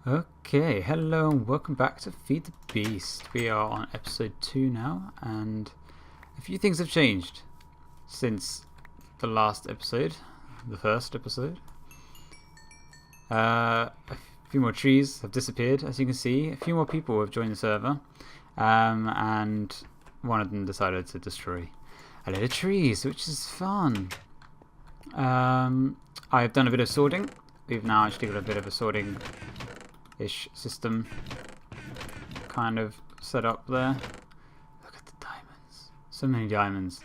Okay, hello and welcome back to Feed the Beast. We are on episode 2 now, and a few things have changed since the last episode, the first episode. A few more trees have disappeared, as you can see. A few more people have joined the server, and one of them decided to destroy a lot of trees, which is fun. I've done a bit of sorting. We've now actually got a bit of a sorting-ish system kind of set up there. Look at the diamonds. So many diamonds.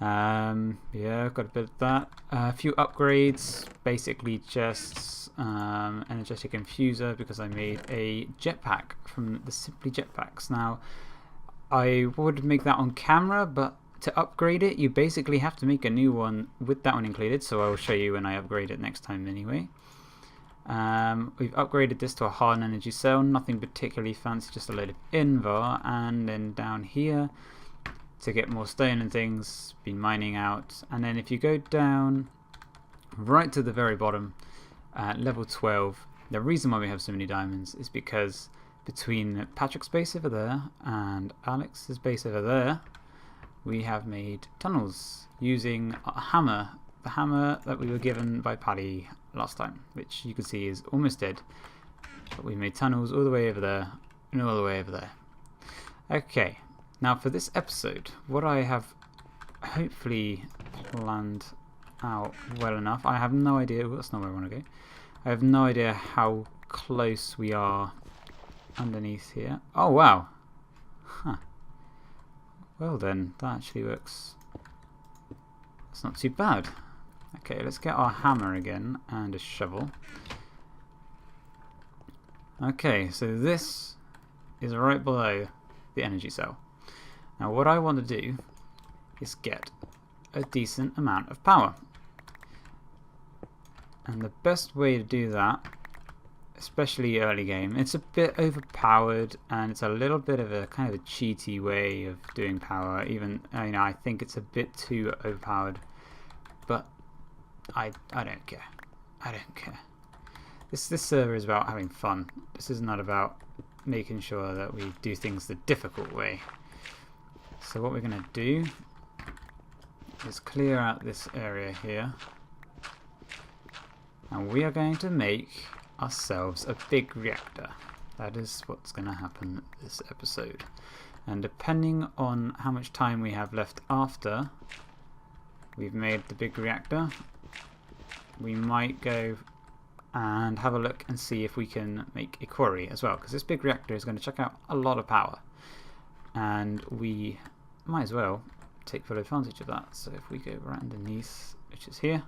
Yeah, got a bit of that. A few upgrades, basically chests, energetic infuser because I made a jetpack from the Simply Jetpacks. Now, I would make that on camera, but to upgrade it, you basically have to make a new one with that one included, so I will show you when I upgrade it next time anyway. We've upgraded this to a hard energy cell, nothing particularly fancy, just a load of invar, and then down here to get more stone and things, been mining out. And then if you go down right to the very bottom at level 12, the reason why we have so many diamonds is because between Patrick's base over there and Alex's base over there, we have made tunnels using a hammer, the hammer that we were given by Paddy last time, which you can see is almost dead. But we made tunnels all the way over there and all the way over there. Okay, now for this episode, what I have hopefully planned out well enough, I have no idea, that's not where I want to go. I have no idea how close we are underneath here. Oh wow! Huh. Well then, that actually works. That's not too bad. Okay, let's get our hammer again and a shovel. Okay, so this is right below the energy cell. Now what I want to do is get a decent amount of power. And the best way to do that, especially early game, it's a bit overpowered and it's a little bit of a kind of a cheaty way of doing power. Even I think it's a bit too overpowered, but I don't care. I don't care. This server is about having fun. This is not about making sure that we do things the difficult way. So what we're going to do is clear out this area here, and we are going to make ourselves a big reactor. That is what's going to happen this episode. And depending on how much time we have left after we've made the big reactor, we might go and have a look and see if we can make a quarry as well, because this big reactor is going to chuck out a lot of power, and we might as well take full advantage of that. So if we go right underneath, which is here,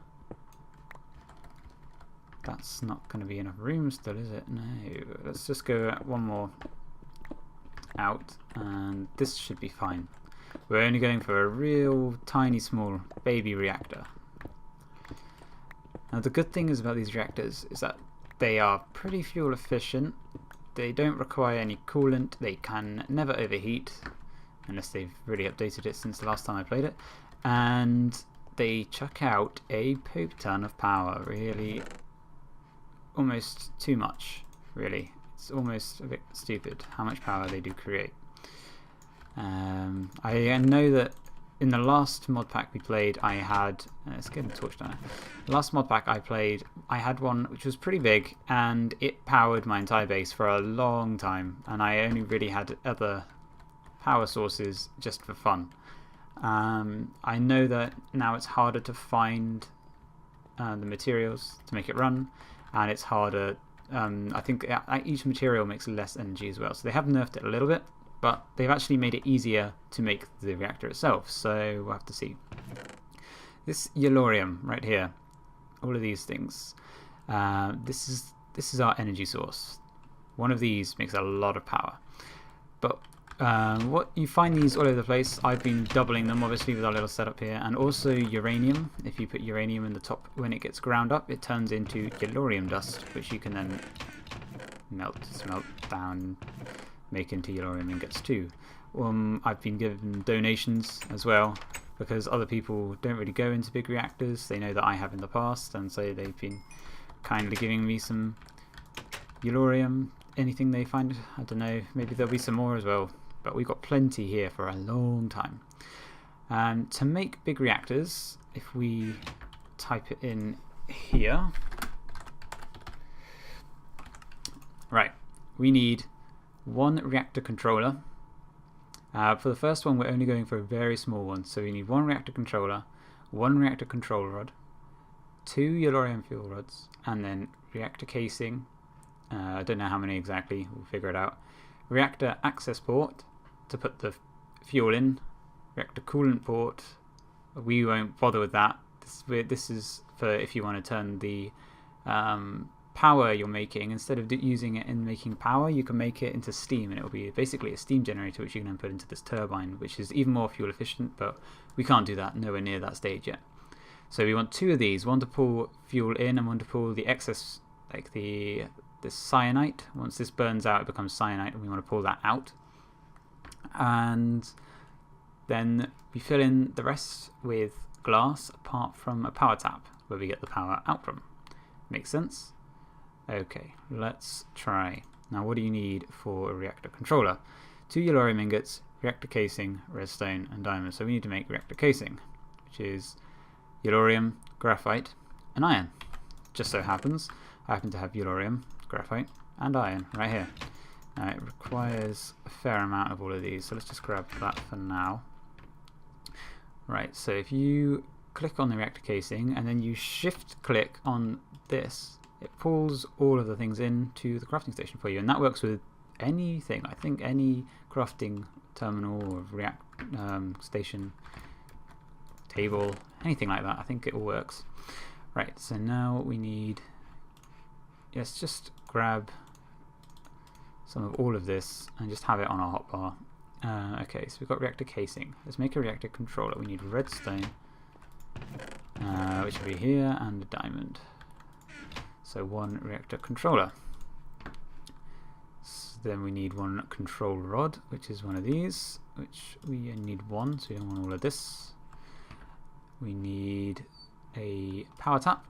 that's not going to be enough room still, is it? No. Let's just go one more out, and this should be fine. We're only going for a real tiny small baby reactor. Now the good thing is about these reactors is that they are pretty fuel efficient. They don't require any coolant. They can never overheat, unless they've really updated it since the last time I played it. And they chuck out a poop ton of power, really. Almost too much, really. It's almost a bit stupid how much power they do create. I know that in the last mod pack we played, I had... let's get a torch down. Last mod pack I played, I had one which was pretty big, and it powered my entire base for a long time, and I only really had other power sources just for fun. I know that now it's harder to find the materials to make it run, and it's harder. I think each material makes less energy as well, so they have nerfed it a little bit, but they've actually made it easier to make the reactor itself, so we'll have to see. This yellorium right here, all of these things, this is our energy source. One of these makes a lot of power, but what you find these all over the place. I've been doubling them obviously with our little setup here, and also uranium. If you put uranium in the top, when it gets ground up, it turns into yellorium dust, which you can then smelt down, make into yellorium ingots too. I've been given donations as well, because other people don't really go into big reactors. They know that I have in the past, and so they've been kindly giving me some Uranium, anything they find, I don't know, maybe there'll be some more as well, but we've got plenty here for a long time. To make big reactors, if we type it in here, right, we need one reactor controller. For the first one, we're only going for a very small one, so we need one reactor controller, one reactor control rod, 2 uranium fuel rods, and then reactor casing. I don't know how many exactly, we'll figure it out. Reactor access port to put the fuel in, reactor coolant port, we won't bother with that. This is for if you want to turn the power you're making, instead of using it in making power, you can make it into steam, and it will be basically a steam generator which you can then put into this turbine, which is even more fuel efficient, but we can't do that, nowhere near that stage yet. So we want 2 of these, one to pull fuel in and one to pull the excess, like this cyanite. Once this burns out, it becomes cyanite, and we want to pull that out. And then we fill in the rest with glass, apart from a power tap where we get the power out from. Makes sense? Okay, let's try. Now, what do you need for a reactor controller? 2 uranium ingots, reactor casing, redstone, and diamond. So we need to make reactor casing, which is uranium, graphite, and iron. Just so happens I happen to have uranium, graphite, and iron right here. Now, it requires a fair amount of all of these, so let's just grab that for now. Right, so if you click on the reactor casing and then you shift click on this, it pulls all of the things into the crafting station for you, and that works with anything. I think any crafting terminal or station, table, anything like that. I think it all works. Right, so now we need, let's just grab some of all of this and just have it on our hotbar. Okay, so we've got reactor casing. Let's make a reactor controller. We need redstone, which will be here, and a diamond. So 1 reactor controller. So then we need 1 control rod, which is one of these, which we need 1, so we don't want all of this. We need a power tap,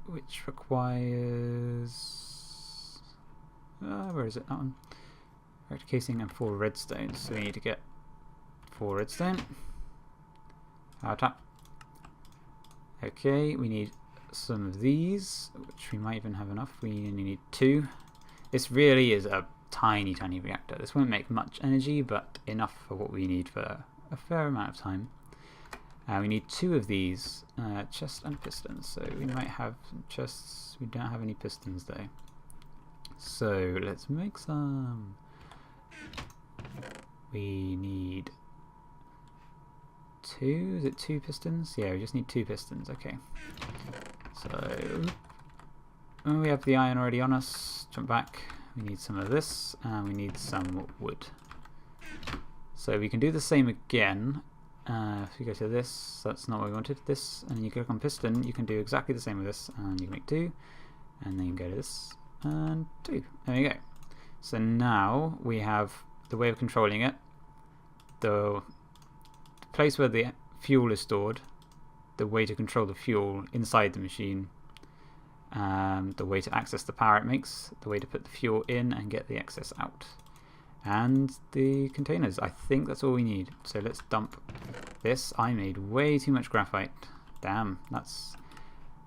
which requires, where is it, that one? Reactor casing and 4 redstone, so we need to get 4 redstone. Power tap. Okay, we need some of these, which we might even have enough. We only need 2. This really is a tiny reactor. This won't make much energy, but enough for what we need for a fair amount of time. We need 2 of these, chests and pistons. So we might have some chests. We don't have any pistons though. So let's make some. We need 2. Is it 2 pistons? Yeah, we just need 2 pistons. Okay. So we have the iron already on us. Jump back. We need some of this, and we need some wood. So we can do the same again. If you go to this, that's not what we wanted. This, and then you click on piston. You can do exactly the same with this, and you can make 2, and then you can go to this and 2. There you go. So now we have the way of controlling it. The place where the fuel is stored, the way to control the fuel inside the machine, the way to access the power it makes, the way to put the fuel in and get the excess out, and the containers. I think that's all we need. So let's dump this. I made way too much graphite. Damn, that's...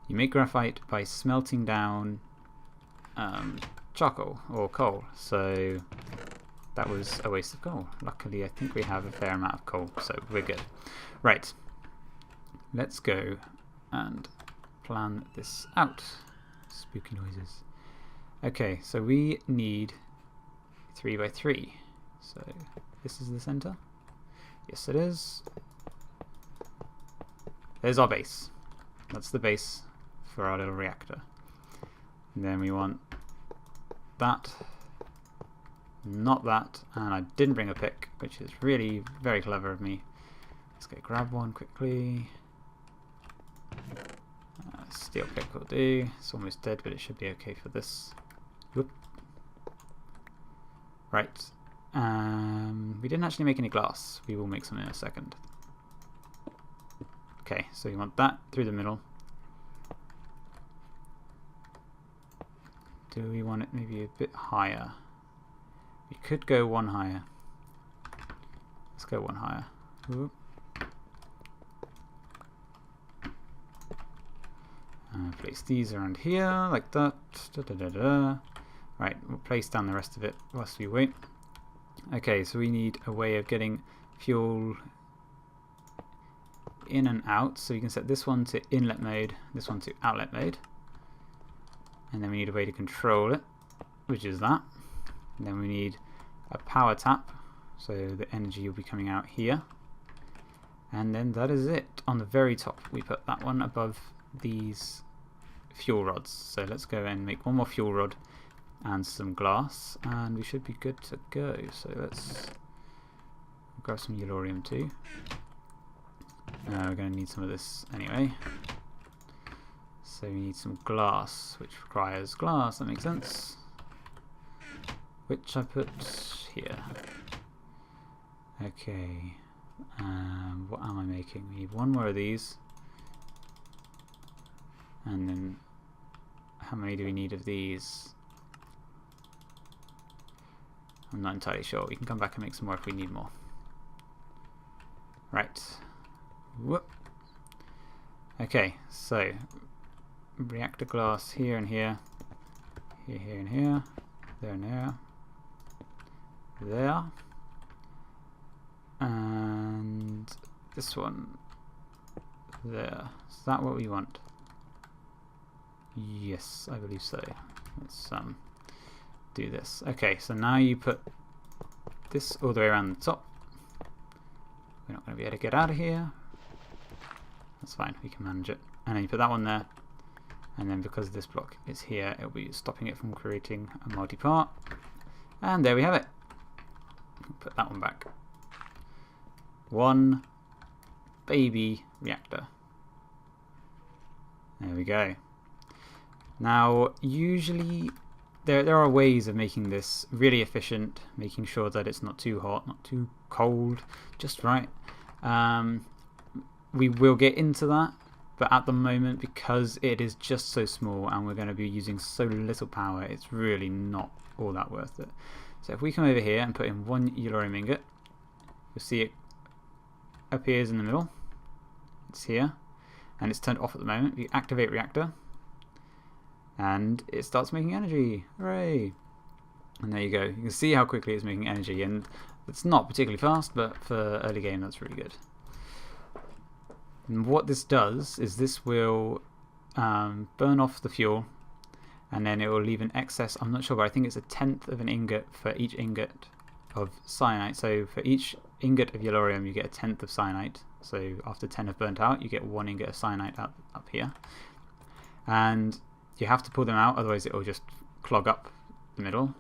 You make graphite by smelting down charcoal or coal, so that was a waste of coal. Luckily, I think we have a fair amount of coal, so we're good. Right, let's go and plan this out. Spooky noises. Okay, so we need 3 by 3. So this is the center. Yes, it is. There's our base. That's the base for our little reactor. And then we want that, not that, and I didn't bring a pick, which is really very clever of me. Let's go grab one quickly. Steel pick will do. It's almost dead, but it should be okay for this. Whoop. Right. We didn't actually make any glass. We will make some in a second. Okay, so you want that through the middle. do we want it maybe a bit higher? We could go one higher. Let's go one higher. Ooh. Place these around here, like that. Da, da, da, da. Right, we'll place down the rest of it whilst we wait. Okay, so we need a way of getting fuel in and out. So you can set this one to inlet mode, this one to outlet mode. And then we need a way to control it, which is that. And then we need a power tap, so the energy will be coming out here. And then that is it. On the very top, we put that one above these fuel rods. So let's go and make one more fuel rod and some glass, and we should be good to go. So let's grab some Yellorium too. We're going to need some of this anyway. So we need some glass, which requires glass, that makes sense. Which I put here. Okay. What am I making? We need one more of these. And then, how many do we need of these? I'm not entirely sure. We can come back and make some more if we need more. Right. Whoop. Okay, so reactor glass here and here. Here, here and here. There and there. There. And this one there. Is that what we want? Yes, I believe so. Let's do this. Okay, so now you put this all the way around the top. We're not going to be able to get out of here. That's fine, we can manage it. And then you put that one there. And then because this block is here, it'll be stopping it from creating a multi-part. And there we have it. Put that one back. One baby reactor. There we go. Now, usually there are ways of making this really efficient, making sure that it's not too hot, not too cold, just right. We will get into that, but at the moment, because it is just so small and we're going to be using so little power, it's really not all that worth it. So if we come over here and put in one Yellorium ingot, you'll see it appears in the middle. It's here, and it's turned off at the moment. We activate reactor, and it starts making energy. Hooray! And there you go. You can see how quickly it's making energy, and it's not particularly fast, but for early game, that's really good. And what this does is this will burn off the fuel, and then it will leave an excess. I'm not sure, but I think it's 1/10 of an ingot for each ingot of cyanite. So for each ingot of Yellorium, you get 1/10 of cyanite. So after 10 have burnt out, you get 1 ingot of cyanite up here. And you have to pull them out, otherwise it will just clog up the middle.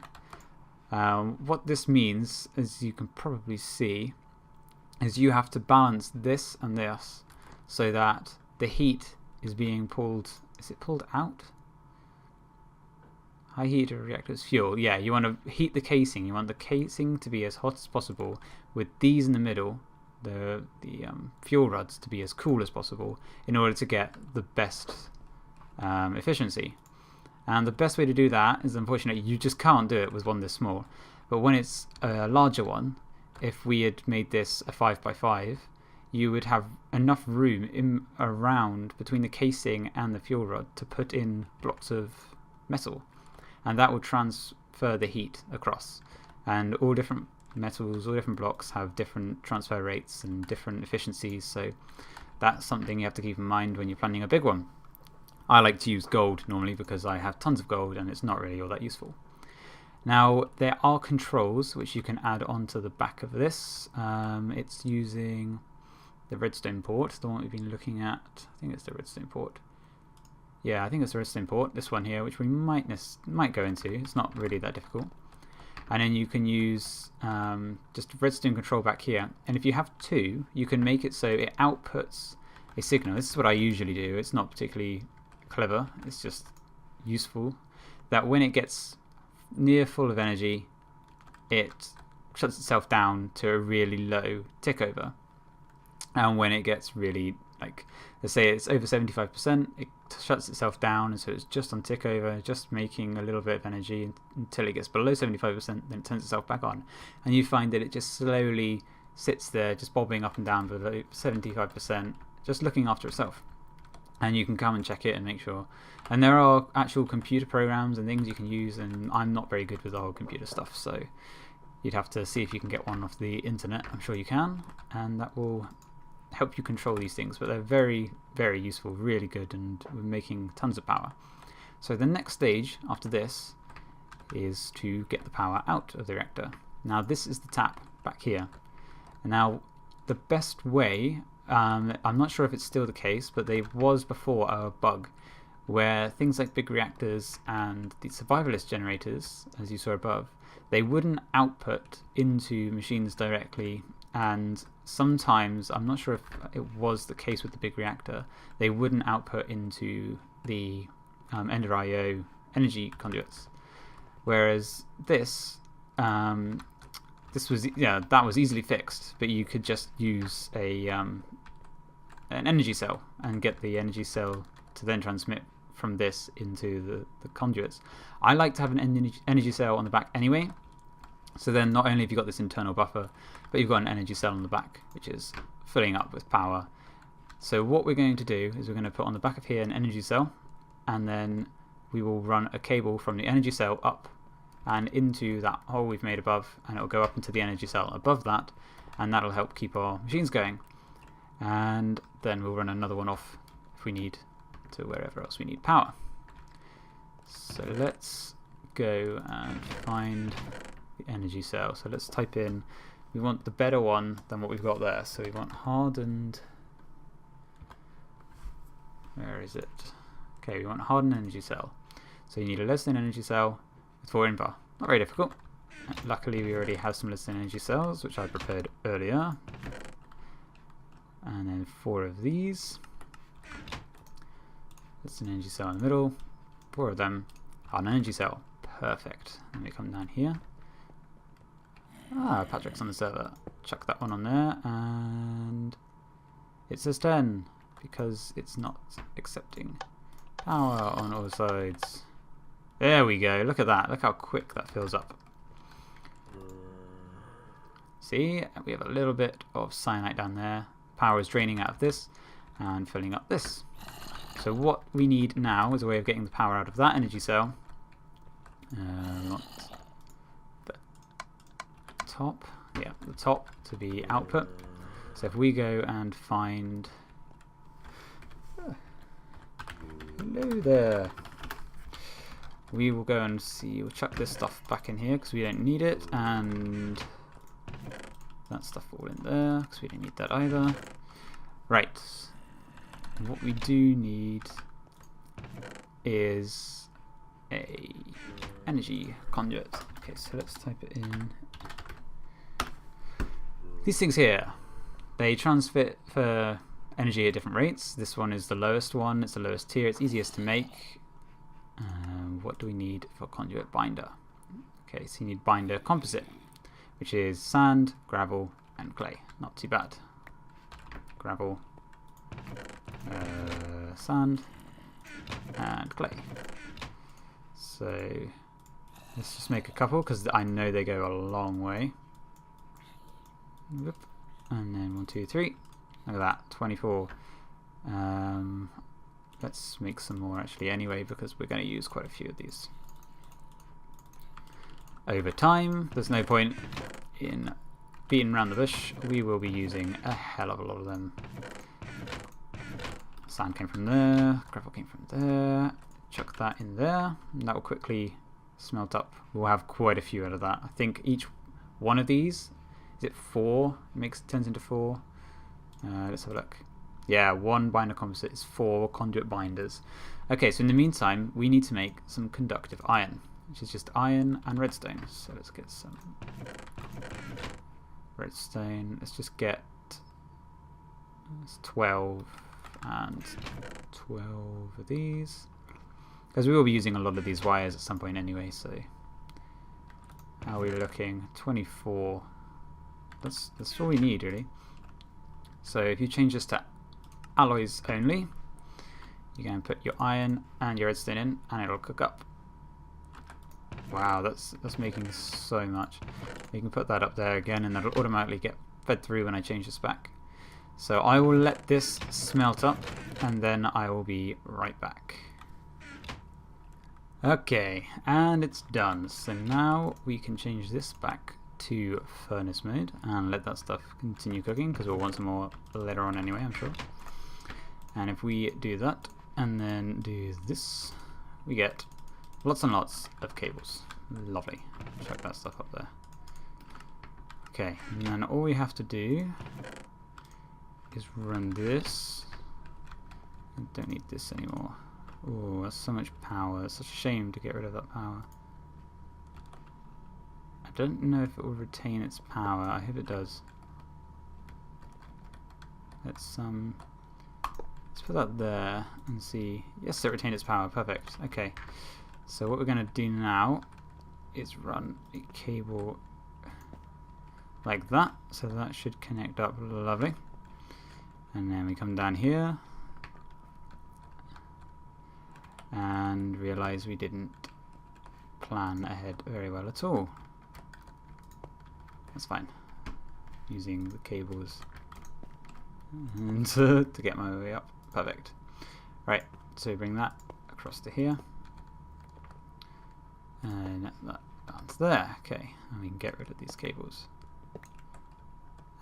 What this means, as you can probably see, is you have to balance this and this so that the heat is being pulled. Is it pulled out? High heat reactors fuel. Yeah, you want to heat the casing. You want the casing to be as hot as possible, with these in the middle, the fuel rods, to be as cool as possible in order to get the best efficiency. And the best way to do that is, unfortunately, you just can't do it with one this small. But when it's a larger one, if we had made this a 5x5, you would have enough room around between the casing and the fuel rod to put in blocks of metal. And that will transfer the heat across. And all different metals, all different blocks have different transfer rates and different efficiencies. So that's something you have to keep in mind when you're planning a big one. I like to use gold normally because I have tons of gold and it's not really all that useful. Now, there are controls which you can add onto the back of this. It's using the redstone port, the one we've been looking at. I think it's the redstone port. Yeah, I think it's the redstone port, this one here, which we might go into. It's not really that difficult. And then you can use just redstone control back here. And if you have two, you can make it so it outputs a signal. This is what I usually do. It's not particularly clever. It's just useful. That when it gets near full of energy, it shuts itself down to a really low tick over. And when it gets really, like, let's say it's over 75%, it shuts itself down, and so it's just on tick over, just making a little bit of energy until it gets below 75%, then it turns itself back on. And you find that it just slowly sits there, just bobbing up and down below 75%, just looking after itself. And you can come and check it and make sure. And there are actual computer programs and things you can use, and I'm not very good with the whole computer stuff, so you'd have to see if you can get one off the internet. I'm sure you can, and that will help you control these things. But they're very, very useful, really good, and we're making tons of power. So the next stage after this is to get the power out of the reactor. Now this is the tap back here. And now the best way, I'm not sure if it's still the case, but there was before a bug where things like big reactors and the survivalist generators, as you saw above, they wouldn't output into machines directly, and sometimes, I'm not sure if it was the case with the big reactor, they wouldn't output into the Ender IO energy conduits. Whereas this, that was easily fixed, but you could just use an energy cell and get the energy cell to then transmit from this into the conduits. I like to have an energy cell on the back anyway, so then not only have you got this internal buffer, but you've got an energy cell on the back, which is filling up with power. So what we're going to do is we're going to put on the back of here an energy cell, and then we will run a cable from the energy cell up and into that hole we've made above, and it will go up into the energy cell above that, and that'll help keep our machines going. And then we'll run another one off if we need to wherever else we need power. So let's go and find the energy cell. So let's type in, we want the better one than what we've got there. So we want hardened, where is it? Okay, we want hardened energy cell. So you need a less than energy cell with 4 invar. Not very difficult. Luckily we already have some less than energy cells, which I prepared earlier. And then 4 of these. That's an energy cell in the middle. 4 of them are an energy cell. Perfect. Let me come down here. Patrick's on the server. Chuck that one on there, and it says 10 because it's not accepting power on all sides. There we go. Look at that. Look how quick that fills up. See, we have a little bit of cyanide down there. Power is draining out of this and filling up this. So what we need now is a way of getting the power out of that energy cell. We want the top, the top to be output. So if we go and find, hello there, we will go and see, we'll chuck this stuff back in here because we don't need it, and that stuff all in there because we don't need that either. Right. What we do need is a energy conduit. Okay, so let's type it in. These things here, they transmit for energy at different rates. This one is the lowest one, it's the lowest tier, it's easiest to make. What do we need for conduit binder? Okay, so you need binder composite, which is sand, gravel, and clay. Not too bad. Gravel, sand, and clay. So let's just make a couple because I know they go a long way. Whoop. And then 1, 2, 3. Look at that, 24. Let's make some more actually anyway because we're going to use quite a few of these. Over time, there's no point in beating around the bush. We will be using a hell of a lot of them. Sand came from there, gravel came from there. Chuck that in there, and that will quickly smelt up. We'll have quite a few out of that. I think each one of these, is it 4? It turns into 4. Let's have a look. Yeah, 1 binder composite is 4 conduit binders. Okay, so in the meantime, we need to make some conductive iron, which is just iron and redstone. So let's get some redstone. Let's just get 12 and 12 of these, because we will be using a lot of these wires at some point anyway. So how are we looking? 24. That's all we need really. So if you change this to alloys only, You can put your iron and your redstone in, and it'll cook up. Wow, that's making so much. You can put that up there again, and that'll automatically get fed through when I change this back. So I will let this smelt up, and then I will be right back. Okay, and it's done. So now we can change this back to furnace mode and let that stuff continue cooking, because we'll want some more later on anyway, I'm sure. And if we do that and then do this, we get lots and lots of cables. Lovely. Chuck that stuff up there. Okay, and then all we have to do is run this. I don't need this anymore. Oh, that's so much power. It's such a shame to get rid of that power. I don't know if it will retain its power. I hope it does. Let's put that there and see. Yes, it retained its power. Perfect. Okay. So what we're going to do now is run a cable like that. So that should connect up lovely. And then we come down here and realize we didn't plan ahead very well at all. That's fine. Using the cables and to get my way up. Perfect. Right, so bring that across to here. And that down to there. Okay, and we can get rid of these cables.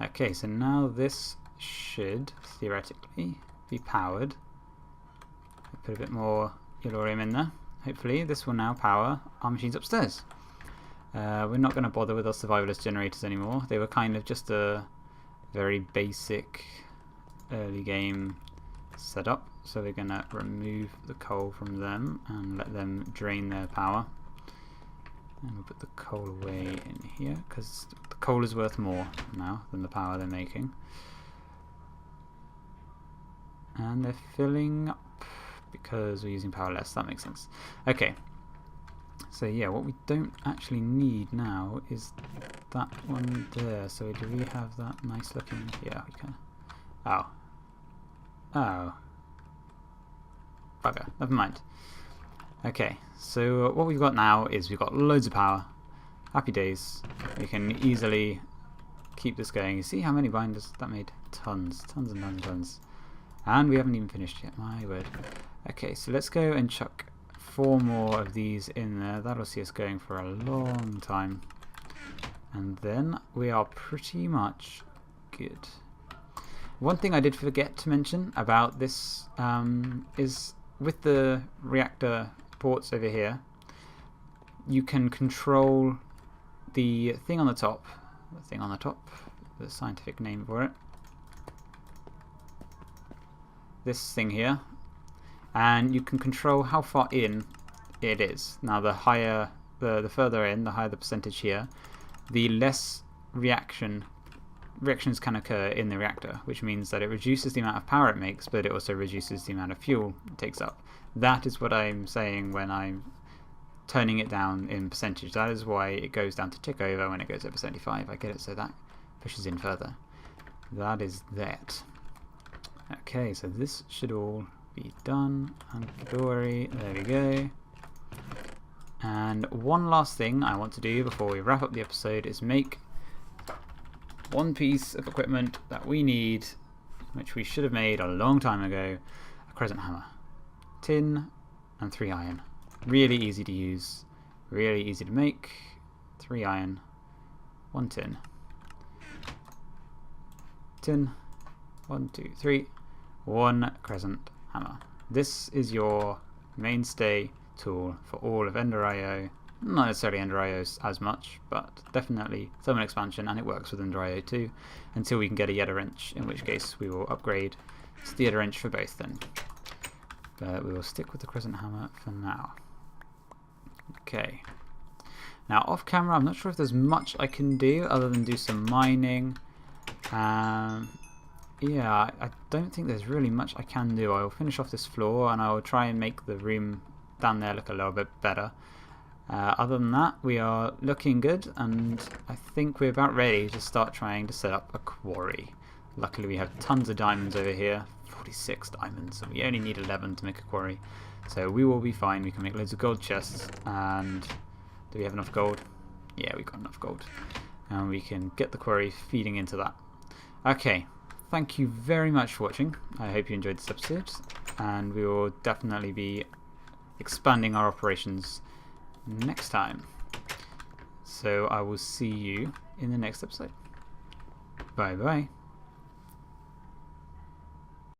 Okay, so now this should theoretically be powered. I'll put a bit more Yellorium in there. Hopefully this will now power our machines upstairs. We're not going to bother with our survivalist generators anymore. They were kind of just a very basic early game setup. So we're going to remove the coal from them and let them drain their power. And we'll put the coal away in here, because the coal is worth more now than the power they're making. And they're filling up because we're using power less. That makes sense. Okay. So yeah, what we don't actually need now is that one there. So do we have that nice looking? Yeah, we can. Oh. Oh. Bugger. Never mind. Okay, so what we've got now is we've got loads of power. Happy days. We can easily keep this going. You see how many binders that made? Tons. Tons and tons and tons. And we haven't even finished yet, my word. Okay, so let's go and chuck 4 more of these in there. That'll see us going for a long time. And then we are pretty much good. One thing I did forget to mention about this is with the reactor ports over here, you can control the thing on the top, the scientific name for it, this thing here, and you can control how far in it is. Now the higher, the further in, the higher the percentage here, the less reactions can occur in the reactor, which means that it reduces the amount of power it makes, but it also reduces the amount of fuel it takes up. That is what I'm saying when I'm turning it down in percentage. That is why it goes down to tick over when it goes over 75. I get it, so that pushes in further. That is that. Okay, so this should all be done. Hunky-dory, there we go. And one last thing I want to do before we wrap up the episode is make one piece of equipment that we need, which we should have made a long time ago, a crescent hammer. Tin and 3 iron. Really easy to use, really easy to make. 3 iron, 1 tin. Tin, 1, 2, 3, 1 crescent hammer. This is your mainstay tool for all of Ender.io. Not necessarily Ender.io as much, but definitely thermal expansion, and it works with Ender.io too, until we can get a Yedda wrench, in which case we will upgrade to the Yedda wrench for both then. But we will stick with the crescent hammer for now. Okay. Now off camera, I'm not sure if there's much I can do other than do some mining. Yeah, I don't think there's really much I can do. I will finish off this floor and I will try and make the room down there look a little bit better. Other than that, we are looking good, and I think we're about ready to start trying to set up a quarry. Luckily we have tons of diamonds over here. 46 diamonds, and we only need 11 to make a quarry. So we will be fine. We can make loads of gold chests. And do we have enough gold? Yeah, we've got enough gold. And we can get the quarry feeding into that. Okay, thank you very much for watching. I hope you enjoyed this episode. And we will definitely be expanding our operations next time. So I will see you in the next episode. Bye bye.